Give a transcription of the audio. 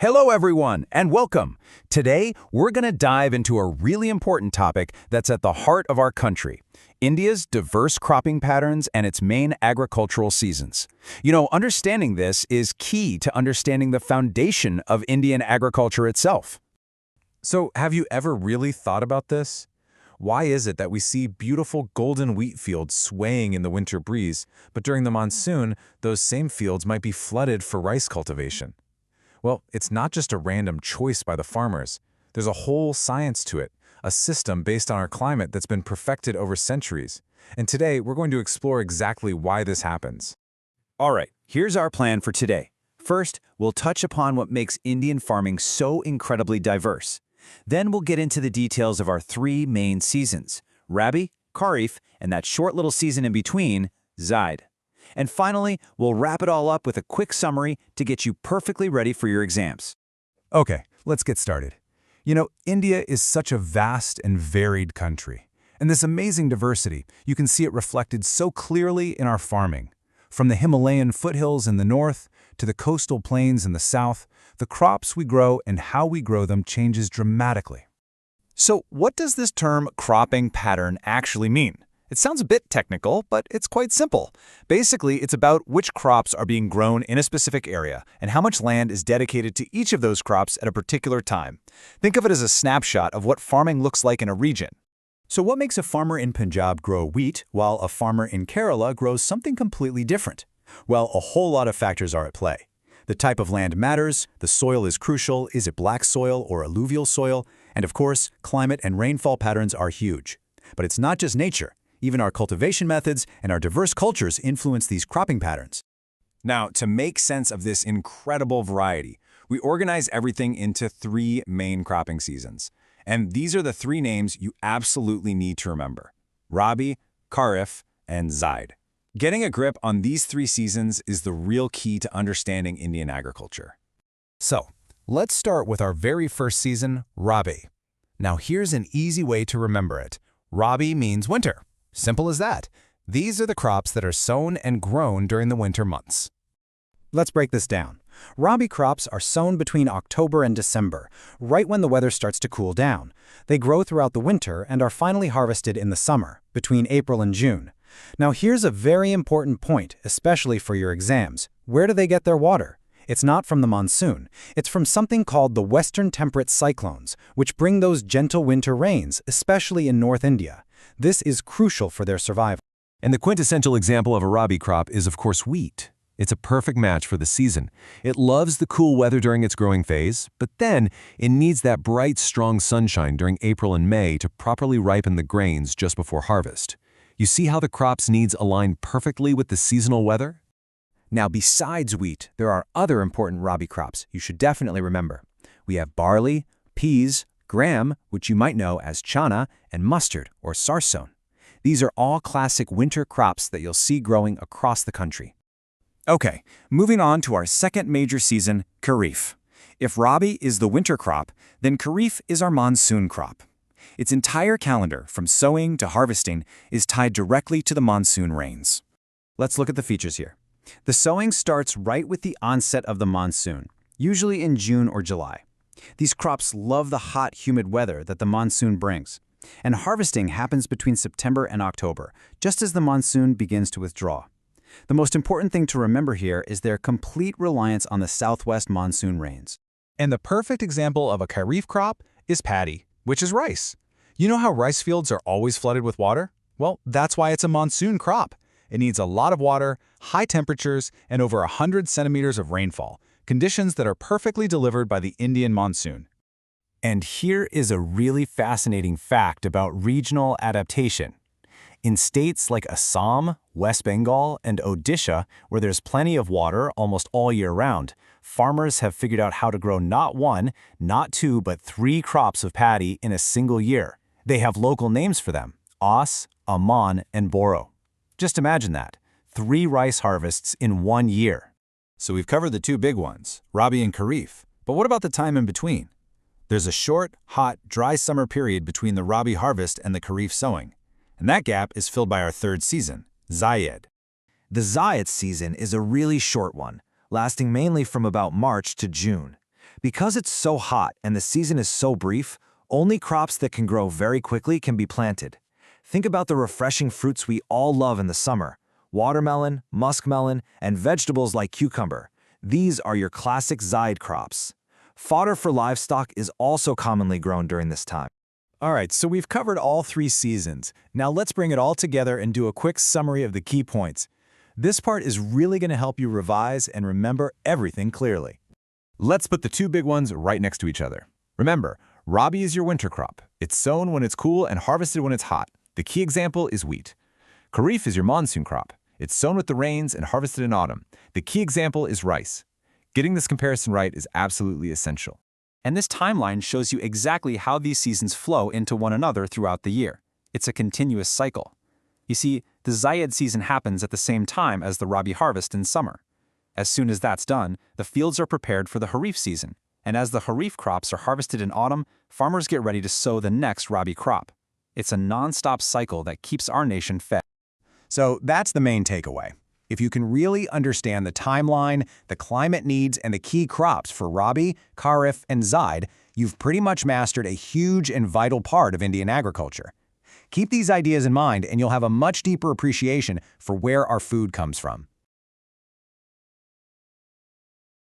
Hello everyone, and welcome. Today, we're going to dive into a really important topic that's at the heart of our country, India's diverse cropping patterns and its main agricultural seasons. Understanding this is key to understanding the foundation of Indian agriculture itself. So, have you ever really thought about this? Why is it that we see beautiful golden wheat fields swaying in the winter breeze, but during the monsoon, those same fields might be flooded for rice cultivation? Well, it's not just a random choice by the farmers. There's a whole science to it, a system based on our climate that's been perfected over centuries. And today, we're going to explore exactly why this happens. All right, here's our plan for today. First, we'll touch upon what makes Indian farming so incredibly diverse. Then we'll get into the details of our three main seasons, Rabi, Kharif, and that short little season in between, Zaid. And finally, we'll wrap it all up with a quick summary to get you perfectly ready for your exams. Okay, let's get started. India is such a vast and varied country. And this amazing diversity, you can see it reflected so clearly in our farming. From the Himalayan foothills in the north to the coastal plains in the south, the crops we grow and how we grow them changes dramatically. So what does this term cropping pattern actually mean? It sounds a bit technical, but it's quite simple. Basically, it's about which crops are being grown in a specific area and how much land is dedicated to each of those crops at a particular time. Think of it as a snapshot of what farming looks like in a region. So what makes a farmer in Punjab grow wheat while a farmer in Kerala grows something completely different? Well, a whole lot of factors are at play. The type of land matters, the soil is crucial, is it black soil or alluvial soil? And of course, climate and rainfall patterns are huge. But it's not just nature. Even our cultivation methods and our diverse cultures influence these cropping patterns. Now, to make sense of this incredible variety, we organize everything into three main cropping seasons. And these are the three names you absolutely need to remember: Rabi, Kharif, and Zaid. Getting a grip on these three seasons is the real key to understanding Indian agriculture. So, let's start with our very first season, Rabi. Now here's an easy way to remember it. Rabi means winter. Simple as that. These are the crops that are sown and grown during the winter months. Let's break this down. Rabi crops are sown between October and December, right when the weather starts to cool down. They grow throughout the winter and are finally harvested in the summer, between April and June. Now here's a very important point, especially for your exams. Where do they get their water? It's not from the monsoon. It's from something called the Western Temperate Cyclones, which bring those gentle winter rains, especially in North India. This is crucial for their survival. And the quintessential example of a Rabi crop is, of course, wheat. It's a perfect match for the season. It loves the cool weather during its growing phase, but then it needs that bright, strong sunshine during April and May to properly ripen the grains just before harvest. You see how the crop's needs align perfectly with the seasonal weather? Now, besides wheat, there are other important Rabi crops you should definitely remember. We have barley, peas, gram, which you might know as chana, and mustard, or sarson. These are all classic winter crops that you'll see growing across the country. Okay, moving on to our second major season, Kharif. If Rabi is the winter crop, then Kharif is our monsoon crop. Its entire calendar, from sowing to harvesting, is tied directly to the monsoon rains. Let's look at the features here. The sowing starts right with the onset of the monsoon, usually in June or July. These crops love the hot, humid weather that the monsoon brings. And harvesting happens between September and October, just as the monsoon begins to withdraw. The most important thing to remember here is their complete reliance on the southwest monsoon rains. And the perfect example of a Kharif crop is paddy, which is rice. You know how rice fields are always flooded with water? Well, that's why it's a monsoon crop. It needs a lot of water, high temperatures, and over 100 centimeters of rainfall, conditions that are perfectly delivered by the Indian monsoon. And here is a really fascinating fact about regional adaptation. In states like Assam, West Bengal, and Odisha, where there's plenty of water almost all year round, farmers have figured out how to grow not one, not two, but three crops of paddy in a single year. They have local names for them: As, Aman, and Boro. Just imagine that, 3 rice harvests in 1 year. So we've covered the two big ones, Rabi and Kharif. But what about the time in between? There's a short, hot, dry summer period between the Rabi harvest and the Kharif sowing. And that gap is filled by our third season, Zaid. The Zaid season is a really short one, lasting mainly from about March to June. Because it's so hot and the season is so brief, only crops that can grow very quickly can be planted. Think about the refreshing fruits we all love in the summer: watermelon, muskmelon, and vegetables like cucumber. These are your classic Zide crops. Fodder for livestock is also commonly grown during this time. All right, so we've covered all 3 seasons. Now let's bring it all together and do a quick summary of the key points. This part is really going to help you revise and remember everything clearly. Let's put the 2 big ones right next to each other. Remember, Rabi is your winter crop. It's sown when it's cool and harvested when it's hot. The key example is wheat. Kharif is your monsoon crop. It's sown with the rains and harvested in autumn. The key example is rice. Getting this comparison right is absolutely essential. And this timeline shows you exactly how these seasons flow into one another throughout the year. It's a continuous cycle. You see, the Zayed season happens at the same time as the Rabi harvest in summer. As soon as that's done, the fields are prepared for the Kharif season, and as the Kharif crops are harvested in autumn, farmers get ready to sow the next Rabi crop. It's a non-stop cycle that keeps our nation fed. So that's the main takeaway. If you can really understand the timeline, the climate needs, and the key crops for Rabi, Kharif, and Zide, you've pretty much mastered a huge and vital part of Indian agriculture. Keep these ideas in mind and you'll have a much deeper appreciation for where our food comes from.